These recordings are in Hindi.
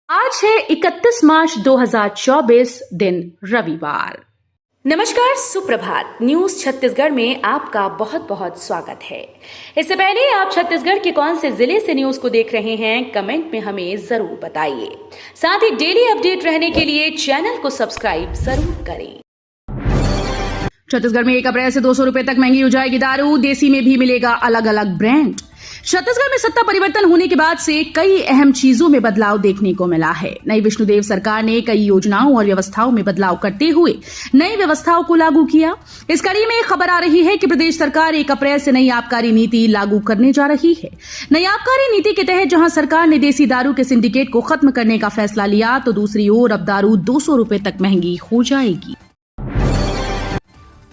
आज है 31 मार्च 2024 दिन रविवार। नमस्कार, सुप्रभात। न्यूज छत्तीसगढ़ में आपका बहुत बहुत स्वागत है। इससे पहले आप छत्तीसगढ़ के कौन से जिले से न्यूज को देख रहे हैं, कमेंट में हमें जरूर बताइए। साथ ही डेली अपडेट रहने के लिए चैनल को सब्सक्राइब जरूर करें। छत्तीसगढ़ में 1 अप्रैल से 200 रुपए तक महंगी हो जाएगी दारू। देसी में भी मिलेगा अलग अलग ब्रांड। छत्तीसगढ़ में सत्ता परिवर्तन होने के बाद से कई अहम चीजों में बदलाव देखने को मिला है। नई विष्णुदेव सरकार ने कई योजनाओं और व्यवस्थाओं में बदलाव करते हुए नई व्यवस्थाओं को लागू किया। इस कड़ी में खबर आ रही है कि प्रदेश सरकार 1 अप्रैल से नई आबकारी नीति लागू करने जा रही है। नई आबकारी नीति के तहत जहां सरकार ने देसी दारू के सिंडिकेट को खत्म करने का फैसला लिया, तो दूसरी ओर अब दारू 200 रुपए तक महंगी हो जाएगी।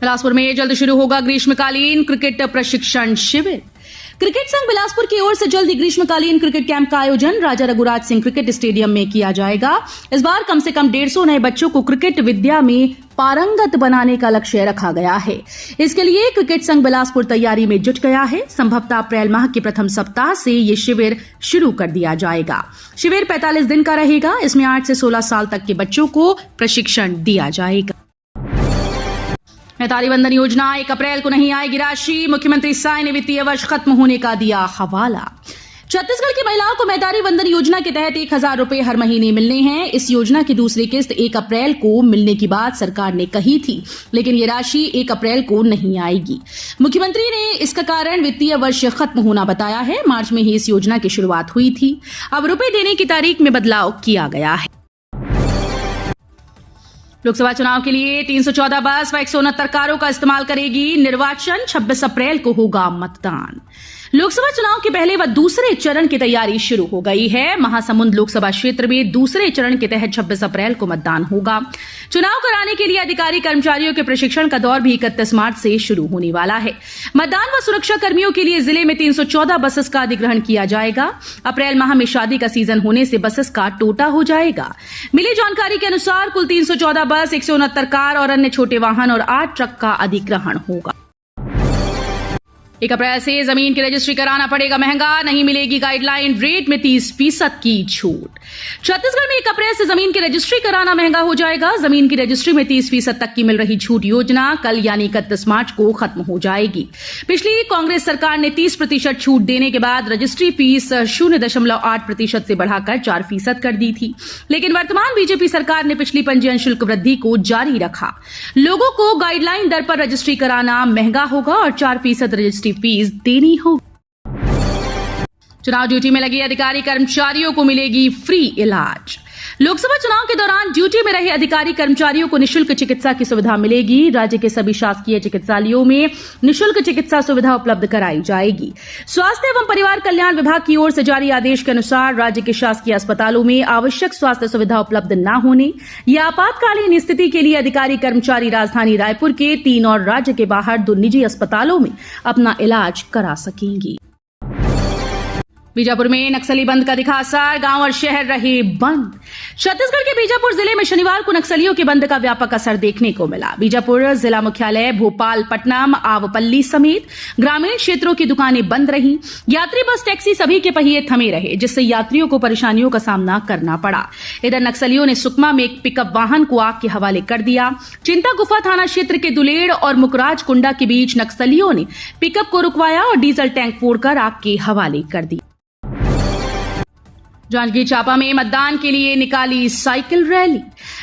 बिलासपुर में जल्द शुरू होगा ग्रीष्मकालीन क्रिकेट प्रशिक्षण शिविर। क्रिकेट संघ बिलासपुर की ओर से जल्द ही ग्रीष्मकालीन क्रिकेट कैंप का आयोजन राजा रघुराज सिंह क्रिकेट स्टेडियम में किया जाएगा। इस बार कम से कम 150 नए बच्चों को क्रिकेट विद्या में पारंगत बनाने का लक्ष्य रखा गया है। इसके लिए क्रिकेट संघ बिलासपुर तैयारी में जुट गया है। संभवतः अप्रैल माह के प्रथम सप्ताह से ये शिविर शुरू कर दिया जाएगा। शिविर 45 दिन का रहेगा। इसमें 8 से 16 साल तक के बच्चों को प्रशिक्षण दिया जाएगा। मैतारी वंदन योजना 1 अप्रैल को नहीं आएगी राशि। मुख्यमंत्री साय ने वित्तीय वर्ष खत्म होने का दिया हवाला। छत्तीसगढ़ की महिलाओं को मैतारी वंदन योजना के तहत 1000 रुपए हर महीने मिलने हैं। इस योजना की दूसरी किस्त 1 अप्रैल को मिलने की बात सरकार ने कही थी, लेकिन ये राशि 1 अप्रैल को नहीं आएगी। मुख्यमंत्री ने इसका कारण वित्तीय वर्ष खत्म होना बताया है। मार्च में ही इस योजना की शुरुआत हुई थी। अब रुपए देने की तारीख में बदलाव किया गया है। लोकसभा चुनाव के लिए 314 बस व 169 कारों का इस्तेमाल करेगी निर्वाचन। 26 अप्रैल को होगा मतदान। लोकसभा चुनाव के पहले व दूसरे चरण की तैयारी शुरू हो गई है। महासमुंद लोकसभा क्षेत्र में दूसरे चरण के तहत 26 अप्रैल को मतदान होगा। चुनाव कराने के लिए अधिकारी कर्मचारियों के प्रशिक्षण का दौर भी 31 मार्च से शुरू होने वाला है। मतदान व सुरक्षा कर्मियों के लिए जिले में 314 बसेस का अधिग्रहण किया जाएगा। अप्रैल माह में शादी का सीजन होने से बसेस का टोटा हो जाएगा। मिली जानकारी के अनुसार कुल 314 बस, 169 कार और अन्य छोटे वाहन और 8 ट्रक का अधिग्रहण होगा। 1 अप्रैल से जमीन की रजिस्ट्री कराना पड़ेगा महंगा। नहीं मिलेगी गाइडलाइन रेट में 30% की छूट। छत्तीसगढ़ में 1 अप्रैल से जमीन की रजिस्ट्री कराना महंगा हो जाएगा। जमीन की रजिस्ट्री में 30% तक की मिल रही छूट योजना कल यानी 31 मार्च को खत्म हो जाएगी। पिछली कांग्रेस सरकार ने 30% छूट देने के बाद रजिस्ट्री फीस 0.8% से बढ़ाकर 4% कर दी थी, लेकिन वर्तमान बीजेपी सरकार ने पिछली पंजीयन शुल्क वृद्धि को जारी रखा। लोगों को गाइडलाइन दर पर रजिस्ट्री कराना महंगा होगा और 4% रजिस्ट्री फीस देनी होगी। चुनाव ड्यूटी में लगे अधिकारी कर्मचारियों को मिलेगी फ्री इलाज। लोकसभा चुनाव के दौरान ड्यूटी में रहे अधिकारी कर्मचारियों को निशुल्क चिकित्सा की सुविधा मिलेगी। राज्य के सभी शासकीय चिकित्सालयों में निशुल्क चिकित्सा सुविधा उपलब्ध कराई जाएगी। स्वास्थ्य एवं परिवार कल्याण विभाग की ओर से जारी आदेश के अनुसार राज्य के शासकीय अस्पतालों में आवश्यक स्वास्थ्य सुविधा उपलब्ध न होने या आपातकालीन स्थिति के लिए अधिकारी कर्मचारी राजधानी रायपुर के 3 और राज्य के बाहर 2 निजी अस्पतालों में अपना इलाज करा सकेंगी। बीजापुर में नक्सली बंद का दिखा असर। गांव और शहर रहे बंद। छत्तीसगढ़ के बीजापुर जिले में शनिवार को नक्सलियों के बंद का व्यापक असर देखने को मिला। बीजापुर जिला मुख्यालय, भोपालपट्टनम, आवपल्ली समेत ग्रामीण क्षेत्रों की दुकानें बंद रहीं। यात्री बस, टैक्सी सभी के पहिए थमे रहे, जिससे यात्रियों को परेशानियों का सामना करना पड़ा। इधर नक्सलियों ने सुकमा में एक पिकअप वाहन को आग के हवाले कर दिया। चिंता गुफा थाना क्षेत्र के दुलेड़ और मुकराज कुंडा के बीच नक्सलियों ने पिकअप को रुकवाया और डीजल टैंक फोड़कर आग के हवाले कर दिया। जांजगीर चांपा में मतदान के लिए निकाली साइकिल रैली।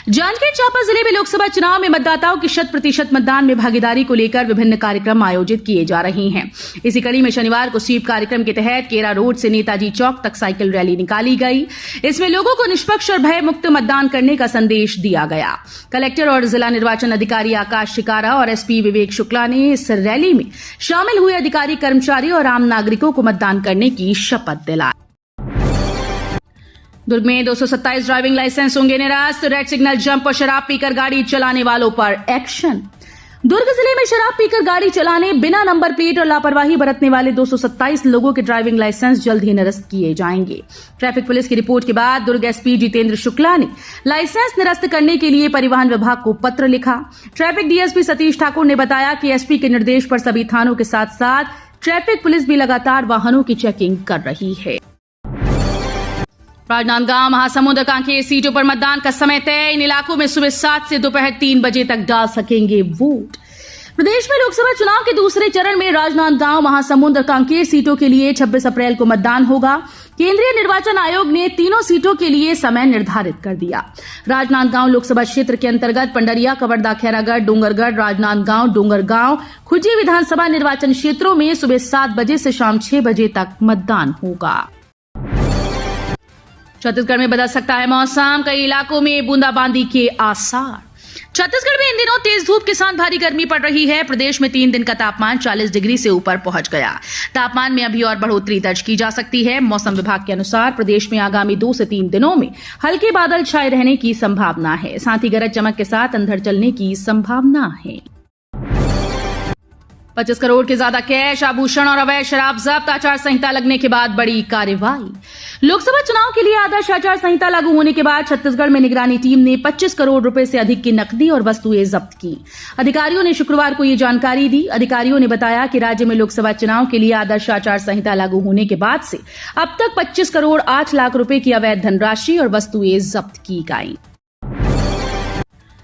जांजगीर चांपा जिले में लोकसभा चुनाव में मतदाताओं की 100% मतदान में भागीदारी को लेकर विभिन्न कार्यक्रम आयोजित किए जा रहे हैं। इसी कड़ी में शनिवार को स्वीप कार्यक्रम के तहत केरा रोड से नेताजी चौक तक साइकिल रैली निकाली गई। इसमें लोगों को निष्पक्ष और भय मुक्त मतदान करने का संदेश दिया गया। कलेक्टर और जिला निर्वाचन अधिकारी आकाश शिकारा और एसपी विवेक शुक्ला ने इस रैली में शामिल हुए अधिकारी, कर्मचारी और आम नागरिकों को मतदान करने की शपथ दिलाई। दुर्ग में 227 ड्राइविंग लाइसेंस होंगे निरस्त। रेड सिग्नल जंप और शराब पीकर गाड़ी चलाने वालों पर एक्शन। दुर्ग जिले में शराब पीकर गाड़ी चलाने, बिना नंबर प्लेट और लापरवाही बरतने वाले 227 लोगों के ड्राइविंग लाइसेंस जल्द ही निरस्त किए जाएंगे। ट्रैफिक पुलिस की रिपोर्ट के बाद दुर्ग एसपी जितेंद्र शुक्ला ने लाइसेंस निरस्त करने के लिए परिवहन विभाग को पत्र लिखा। ट्रैफिक डीएसपी सतीश ठाकुर ने बताया कि एसपी के निर्देश पर सभी थानों के साथ साथ ट्रैफिक पुलिस भी लगातार वाहनों की चेकिंग कर रही है। राजनांदगांव, महासमुंद, कांकेर सीटों पर मतदान का समय तय। इन इलाकों में सुबह 7 से दोपहर 3 बजे तक डाल सकेंगे वोट। प्रदेश में लोकसभा चुनाव के दूसरे चरण में राजनांदगांव, महासमुंद और कांकेर सीटों के लिए 26 अप्रैल को मतदान होगा। केंद्रीय निर्वाचन आयोग ने तीनों सीटों के लिए समय निर्धारित कर दिया। राजनांदगांव लोकसभा क्षेत्र के अंतर्गत पंडरिया, कवर्धा, खैरागढ़, डोंगरगढ़, राजनांदगांव, डोंगरगांव, खुजी विधानसभा निर्वाचन क्षेत्रों में सुबह 7 बजे से शाम 6 बजे तक मतदान होगा। छत्तीसगढ़ में बदल सकता है मौसम, कई इलाकों में बूंदाबांदी के आसार। छत्तीसगढ़ में इन दिनों तेज धूप के साथ भारी गर्मी पड़ रही है। प्रदेश में 3 दिन का तापमान 40 डिग्री से ऊपर पहुंच गया। तापमान में अभी और बढ़ोतरी दर्ज की जा सकती है। मौसम विभाग के अनुसार प्रदेश में आगामी 2 से 3 दिनों में हल्के बादल छाए रहने की संभावना है। साथ ही गरज चमक के साथ अंधड़ चलने की संभावना है। 25 करोड़ के ज्यादा कैश, आभूषण और अवैध शराब जब्त। आचार संहिता लगने के बाद बड़ी कार्रवाई। लोकसभा चुनाव के लिए आदर्श आचार संहिता लागू होने के बाद छत्तीसगढ़ में निगरानी टीम ने 25 करोड़ रुपए से अधिक की नकदी और वस्तुएं जब्त की। अधिकारियों ने शुक्रवार को ये जानकारी दी। अधिकारियों ने बताया कि राज्य में लोकसभा चुनाव के लिए आदर्श आचार संहिता लागू होने के बाद से अब तक 25 करोड़ 8 लाख रुपए की अवैध धनराशि और वस्तुएं जब्त की गई।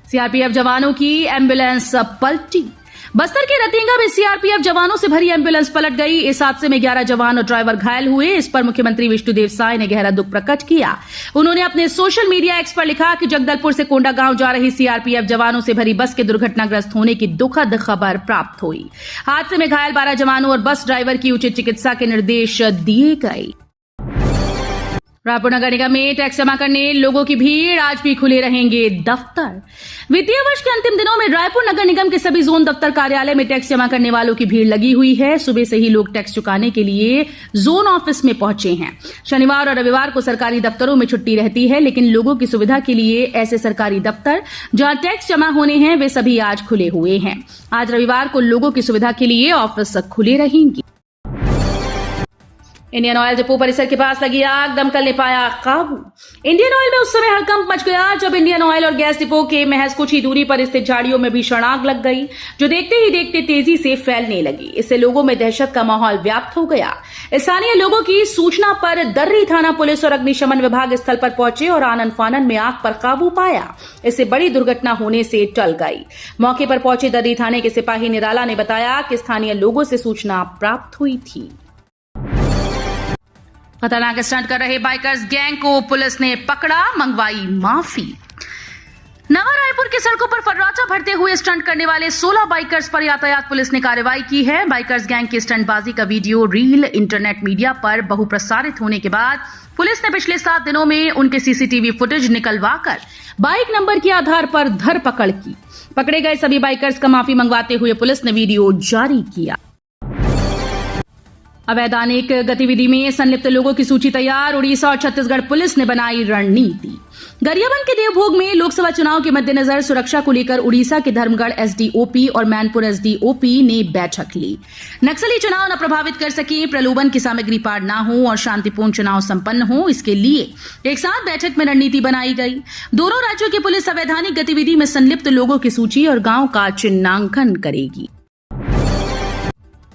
सीआरपीएफ जवानों की एम्बुलेंस पलटी। बस्तर के रतेंगा में सीआरपीएफ जवानों से भरी एम्बुलेंस पलट गई। इस हादसे में 11 जवान और ड्राइवर घायल हुए। इस पर मुख्यमंत्री विष्णुदेव साय ने गहरा दुख प्रकट किया। उन्होंने अपने सोशल मीडिया एक्स पर लिखा कि जगदलपुर से कोंडागांव जा रही सीआरपीएफ जवानों से भरी बस के दुर्घटनाग्रस्त होने की दुखद खबर प्राप्त हुई। हादसे में घायल 12 जवानों और बस ड्राइवर की उचित चिकित्सा के निर्देश दिए गए। रायपुर नगर निगम में टैक्स जमा करने लोगों की भीड़, आज भी खुले रहेंगे दफ्तर। वित्तीय वर्ष के अंतिम दिनों में रायपुर नगर निगम के सभी जोन दफ्तर कार्यालय में टैक्स जमा करने वालों की भीड़ लगी हुई है। सुबह से ही लोग टैक्स चुकाने के लिए जोन ऑफिस में पहुंचे हैं। शनिवार और रविवार को सरकारी दफ्तरों में छुट्टी रहती है, लेकिन लोगों की सुविधा के लिए ऐसे सरकारी दफ्तर जहां टैक्स जमा होने हैं वे सभी आज खुले हुए हैं। आज रविवार को लोगों की सुविधा के लिए ऑफिस खुले रहेंगी। इंडियन ऑयल डिपो परिसर के पास लगी आग, दमकल ने पाया काबू। इंडियन ऑयल में उस समय हड़कंप मच गया जब इंडियन ऑयल और गैस डिपो के महज कुछ ही दूरी पर स्थित झाड़ियों में भीषण आग लग गई, जो देखते ही देखते तेजी से फैलने लगी। इससे लोगों में दहशत का माहौल व्याप्त हो गया। स्थानीय लोगों की सूचना पर दर्री थाना पुलिस और अग्निशमन विभाग स्थल पर पहुंचे और आनन फानन में आग पर काबू पाया। इससे बड़ी दुर्घटना होने से टल गई। मौके पर पहुंचे दर्री थाने के सिपाही निराला ने बताया कि स्थानीय लोगों से सूचना प्राप्त हुई थी। खतरनाक स्टंट कर रहे बाइकर्स गैंग को पुलिस ने पकड़ा, मंगवाई माफी। नवा रायपुर की सड़कों पर फर्राटा भरते हुए स्टंट करने वाले 16 बाइकर्स पर यातायात पुलिस ने कार्रवाई की है। बाइकर्स गैंग की स्टंटबाजी का वीडियो रील इंटरनेट मीडिया पर बहुप्रसारित होने के बाद पुलिस ने पिछले 7 दिनों में उनके सीसीटीवी फुटेज निकलवाकर बाइक नंबर के आधार पर धरपकड़ की। पकड़े गए सभी बाइकर्स का माफी मंगवाते हुए पुलिस ने वीडियो जारी किया। अवैधानिक गतिविधि में संलिप्त लोगों की सूची तैयार, उड़ीसा और छत्तीसगढ़ पुलिस ने बनाई रणनीति। गरियाबंद के देवभोग में लोकसभा चुनाव के मद्देनजर सुरक्षा को लेकर उड़ीसा के धर्मगढ़ एसडीओपी और मैनपुर एसडीओपी ने बैठक ली। नक्सली चुनाव न प्रभावित कर सके, प्रलोभन की सामग्री पार न हो और शांतिपूर्ण चुनाव संपन्न हो, इसके लिए एक साथ बैठक में रणनीति बनाई गई। दोनों राज्यों की पुलिस अवैधानिक गतिविधि में संलिप्त लोगों की सूची और गांव का चिन्हांकन करेगी।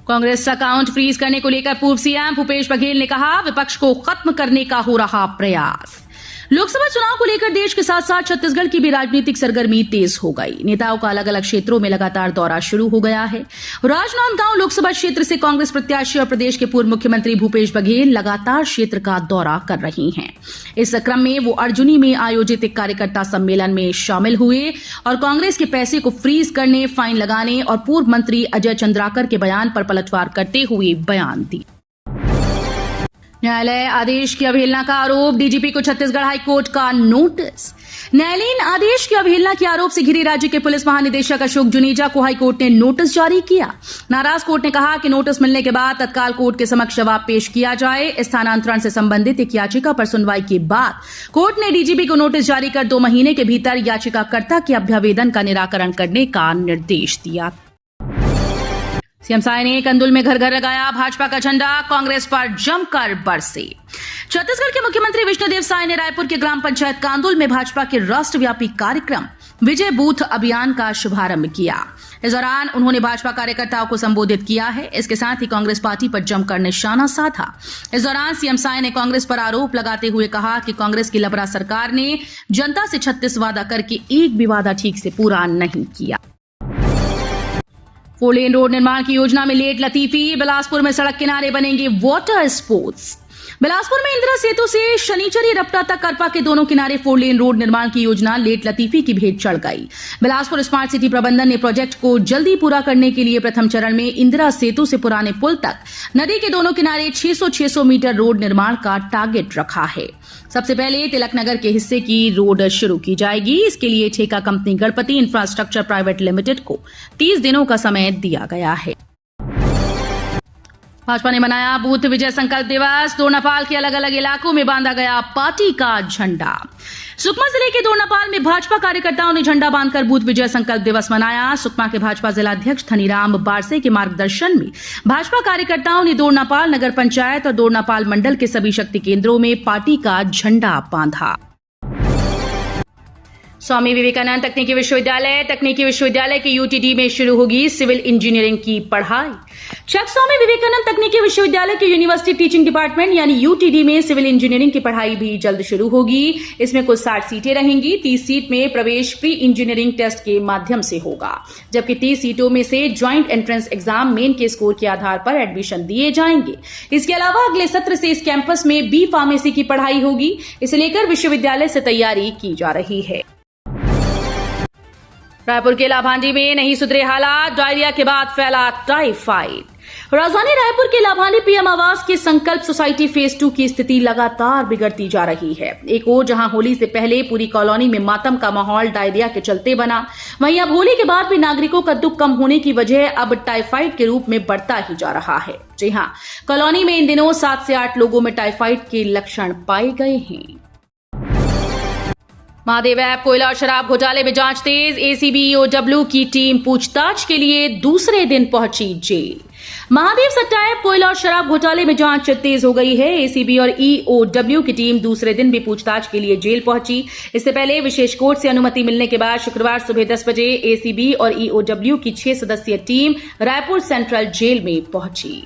कांग्रेस अकाउंट फ्रीज करने को लेकर पूर्व सीएम भूपेश बघेल ने कहा, विपक्ष को खत्म करने का हो रहा प्रयास। लोकसभा चुनाव को लेकर देश के साथ साथ छत्तीसगढ़ की भी राजनीतिक सरगर्मी तेज हो गई। नेताओं का अलग अलग क्षेत्रों में लगातार दौरा शुरू हो गया है। राजनांदगांव लोकसभा क्षेत्र से कांग्रेस प्रत्याशी और प्रदेश के पूर्व मुख्यमंत्री भूपेश बघेल लगातार क्षेत्र का दौरा कर रही हैं। इस क्रम में वो अर्जुनी में आयोजित एक कार्यकर्ता सम्मेलन में शामिल हुए और कांग्रेस के पैसे को फ्रीज करने, फाइन लगाने और पूर्व मंत्री अजय चंद्राकर के बयान पर पलटवार करते हुए बयान दी। न्यायालय आदेश की अवहेलना का आरोप, डीजीपी को छत्तीसगढ़ हाईकोर्ट का नोटिस। न्यायालयीन आदेश की अवहेलना के आरोप से घिरे राज्य के पुलिस महानिदेशक अशोक जुनेजा को हाईकोर्ट ने नोटिस जारी किया। नाराज कोर्ट ने कहा कि नोटिस मिलने के बाद तत्काल कोर्ट के समक्ष जवाब पेश किया जाए। स्थानांतरण से संबंधित एक याचिका पर सुनवाई के बाद कोर्ट ने डीजीपी को नोटिस जारी कर 2 महीने के भीतर याचिकाकर्ता के अभ्यावेदन का निराकरण करने का निर्देश दिया। सीएम साय ने कंदुल में घर घर लगाया भाजपा का झंडा, कांग्रेस पर जमकर बरसे। छत्तीसगढ़ के मुख्यमंत्री विष्णुदेव साय ने रायपुर के ग्राम पंचायत कांदुल में भाजपा के राष्ट्रव्यापी कार्यक्रम विजय बूथ अभियान का शुभारंभ किया। इस दौरान उन्होंने भाजपा कार्यकर्ताओं को संबोधित किया है। इसके साथ ही कांग्रेस पार्टी पर जमकर निशाना साधा। इस दौरान सीएम साय ने कांग्रेस पर आरोप लगाते हुए कहा कि कांग्रेस की लबरा सरकार ने जनता से 36 वादा करके एक भी वादा ठीक से पूरा नहीं किया। 4 लेन रोड निर्माण की योजना में लेट लतीफी। बिलासपुर में सड़क किनारे बनेंगे वाटर स्पोर्ट्स। बिलासपुर में इंदिरा सेतु से शनिचरी रपटा तक करपा के दोनों किनारे 4 लेन रोड निर्माण की योजना लेट लतीफी की भेंट चढ़ गई। बिलासपुर स्मार्ट सिटी प्रबंधन ने प्रोजेक्ट को जल्दी पूरा करने के लिए प्रथम चरण में इंदिरा सेतु से पुराने पुल तक नदी के दोनों किनारे 600 मीटर रोड निर्माण का टारगेट रखा है। सबसे पहले तिलक नगर के हिस्से की रोड शुरू की जाएगी। इसके लिए ठेका company Ganpati infrastructure private limited को 30 दिनों का समय दिया गया है। भाजपा ने मनाया बूथ विजय संकल्प दिवस। दोरनापाल के अलग अलग इलाकों में बांधा गया पार्टी का झंडा। सुकमा जिले के दोरनापाल में भाजपा कार्यकर्ताओं ने झंडा बांधकर बूथ विजय संकल्प दिवस मनाया। सुकमा के भाजपा जिलाध्यक्ष धनीराम बारसे के मार्गदर्शन में भाजपा कार्यकर्ताओं ने दोरनापाल नगर पंचायत और दोरनापाल मंडल के सभी शक्ति केंद्रों में पार्टी का झंडा बांधा। स्वामी विवेकानंद तकनीकी विश्वविद्यालय के यूटीडी में शुरू होगी सिविल इंजीनियरिंग की पढ़ाई। चक स्वामी विवेकानंद तकनीकी विश्वविद्यालय के यूनिवर्सिटी टीचिंग डिपार्टमेंट यानी यूटीडी में सिविल इंजीनियरिंग की पढ़ाई भी जल्द शुरू होगी। इसमें कुल 60 सीटें रहेंगी। 30 सीट में प्रवेश प्री इंजीनियरिंग टेस्ट के माध्यम से होगा, जबकि 30 सीटों में से ज्वाइंट एंट्रेंस एग्जाम मेन के स्कोर के आधार पर एडमिशन दिए जाएंगे। इसके अलावा अगले सत्र से इस कैंपस में बी फार्मेसी की पढ़ाई होगी। इसे लेकर विश्वविद्यालय से तैयारी की जा रही है। रायपुर के लाभांडी में नहीं सुधरे हालात। डायरिया के बाद फैला टाइफाइड। राजधानी रायपुर के लाभांडी पीएम आवास के संकल्प सोसाइटी फेज 2 की स्थिति लगातार बिगड़ती जा रही है। एक ओर जहां होली से पहले पूरी कॉलोनी में मातम का माहौल डायरिया के चलते बना, वहीं अब होली के बाद भी नागरिकों का दुख कम होने की वजह अब टाइफाइड के रूप में बढ़ता ही जा रहा है। जी हां, कॉलोनी में इन दिनों 7 से 8 लोगों में टाइफाइड के लक्षण पाए गए हैं। महादेव ऐप कोयला और शराब घोटाले में जांच तेज। एसीबी ईओडब्ल्यू की टीम पूछताछ के लिए दूसरे दिन पहुंची जेल। महादेव सट्टा ऐप कोयला और शराब घोटाले में जांच तेज हो गई है। एसीबी और ईओडब्ल्यू की टीम दूसरे दिन भी पूछताछ के लिए जेल पहुंची। इससे पहले विशेष कोर्ट से अनुमति मिलने के बाद शुक्रवार सुबह 10 बजे एसीबी और ईओडब्ल्यू की 6 सदस्यीय टीम रायपुर सेंट्रल जेल में पहुंची।